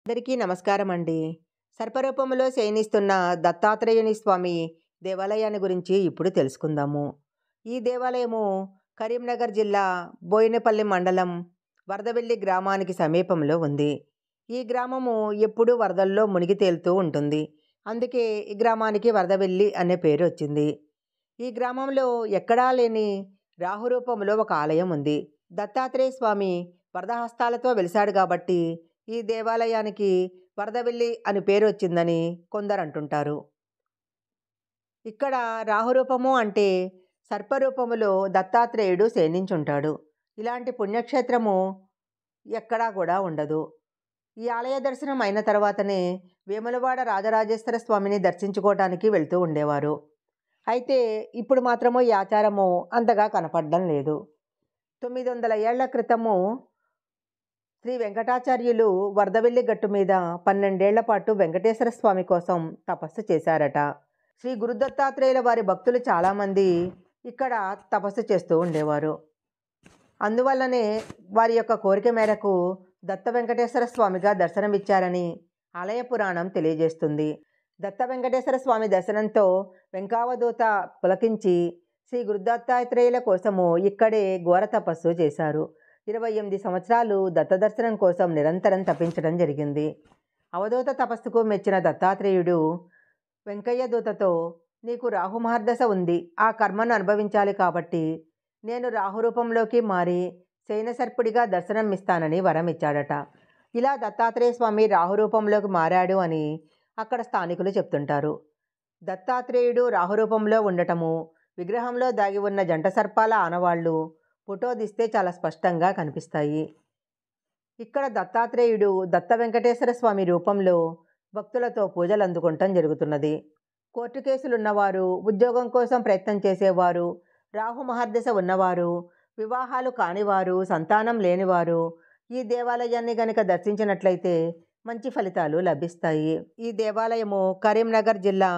అందరికీ నమస్కారం అండి. సర్పరూపంలో శయనిస్తున్న దత్తాత్రేయుని స్వామి దేవాలయాన్ని గురించి ఇప్పుడు తెలుసుకుందాము. ఈ దేవాలయము కరీంనగర్ జిల్లా బోయినపల్లి మండలం వరదవెల్లి గ్రామానికి సమీపంలో ఉంది. ఈ గ్రామము ఎప్పుడూ వరదల్లో మునిగి తేలుతూ ఉంటుంది. అందుకే ఈ గ్రామానికి వరదవెల్లి అనే పేరు వచ్చింది. ఈ గ్రామంలో ఎక్కడా లేని రాహు రూపంలో ఒక ఆలయం ఉంది. దత్తాత్రేయ స్వామి వరదహస్తాలతో వెలిశాడు కాబట్టి ఈ దేవాలయానికి వరదవెల్లి అని పేరు వచ్చిందని కొందరు అంటుంటారు. ఇక్కడ రాహురూపము అంటే సర్పరూపములో దత్తాత్రేయుడు శయనించుంటాడు. ఇలాంటి పుణ్యక్షేత్రము ఎక్కడా కూడా ఉండదు. ఈ ఆలయ దర్శనం అయిన తర్వాతనే వేములవాడ రాజరాజేశ్వర స్వామిని దర్శించుకోవటానికి వెళ్తూ ఉండేవారు. అయితే ఇప్పుడు మాత్రము ఈ ఆచారము అంతగా కనపడడం లేదు. 900 ఏళ్ల క్రితము శ్రీ వెంకటాచార్యులు వరదవెల్లి గట్టు మీద 12 ఏళ్ల పాటు వెంకటేశ్వర స్వామి కోసం తపస్సు చేశారట. శ్రీ గురుదత్తాత్రేయుల వారి భక్తులు చాలామంది ఇక్కడ తపస్సు చేస్తూ ఉండేవారు. అందువల్లనే వారి యొక్క కోరిక మేరకు దత్త వెంకటేశ్వర స్వామిగా దర్శనమిచ్చారని ఆలయ పురాణం తెలియజేస్తుంది. దత్త వెంకటేశ్వర స్వామి దర్శనంతో వెంకావధూత పులకించి శ్రీ గురుదత్తాత్రేయుల కోసము ఇక్కడే ఘోర తపస్సు చేశారు. 28 సంవత్సరాలు దత్త దర్శనం కోసం నిరంతరం తపించడం జరిగింది. అవధూత తపస్సుకు మెచ్చిన దత్తాత్రేయుడు వెంకయ్య దూతతో, నీకు రాహు మహర్దశ ఉంది, ఆ కర్మను అనుభవించాలి కాబట్టి నేను రాహు రూపంలోకి మారి శయనసర్పుడిగా దర్శనం ఇస్తానని వరం ఇచ్చాడట. ఇలా దత్తాత్రేయ స్వామి రాహు రూపంలోకి మారాడు అని అక్కడ స్థానికులు చెప్తుంటారు. దత్తాత్రేయుడు రాహు రూపంలో ఉండటము, విగ్రహంలో దాగి ఉన్న జంట సర్పాల ఆనవాళ్లు ఫోటో తీస్తే చాలా స్పష్టంగా కనిపిస్తాయి. ఇక్కడ దత్తాత్రేయుడు దత్త వెంకటేశ్వర స్వామి రూపంలో భక్తులతో పూజలు అందుకుంటం జరుగుతున్నది. కోర్టు కేసులున్నవారు, ఉద్యోగం కోసం ప్రయత్నం చేసేవారు, రాహు మహర్దశ ఉన్నవారు, వివాహాలు కానివారు, సంతానం లేనివారు ఈ దేవాలయాన్ని గనక దర్శించినట్లయితే మంచి ఫలితాలు లభిస్తాయి. ఈ దేవాలయము కరీంనగర్ జిల్లా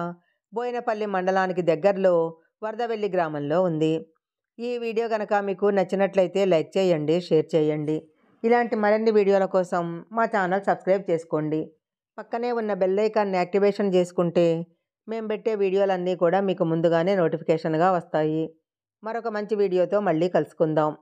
బోయినపల్లి మండలానికి దగ్గరలో వరదవెల్లి గ్రామంలో ఉంది. ఈ వీడియో కనుక మీకు నచ్చినట్లయితే లైక్ చేయండి, షేర్ చేయండి. ఇలాంటి మరిన్ని వీడియోల కోసం మా ఛానల్ సబ్స్క్రైబ్ చేసుకోండి. పక్కనే ఉన్న బెల్ ఐకాన్ని యాక్టివేషన్ చేసుకుంటే మేము పెట్టే వీడియోలన్నీ కూడా మీకు ముందుగానే నోటిఫికేషన్గా వస్తాయి. మరొక మంచి వీడియోతో మళ్ళీ కలుసుకుందాం.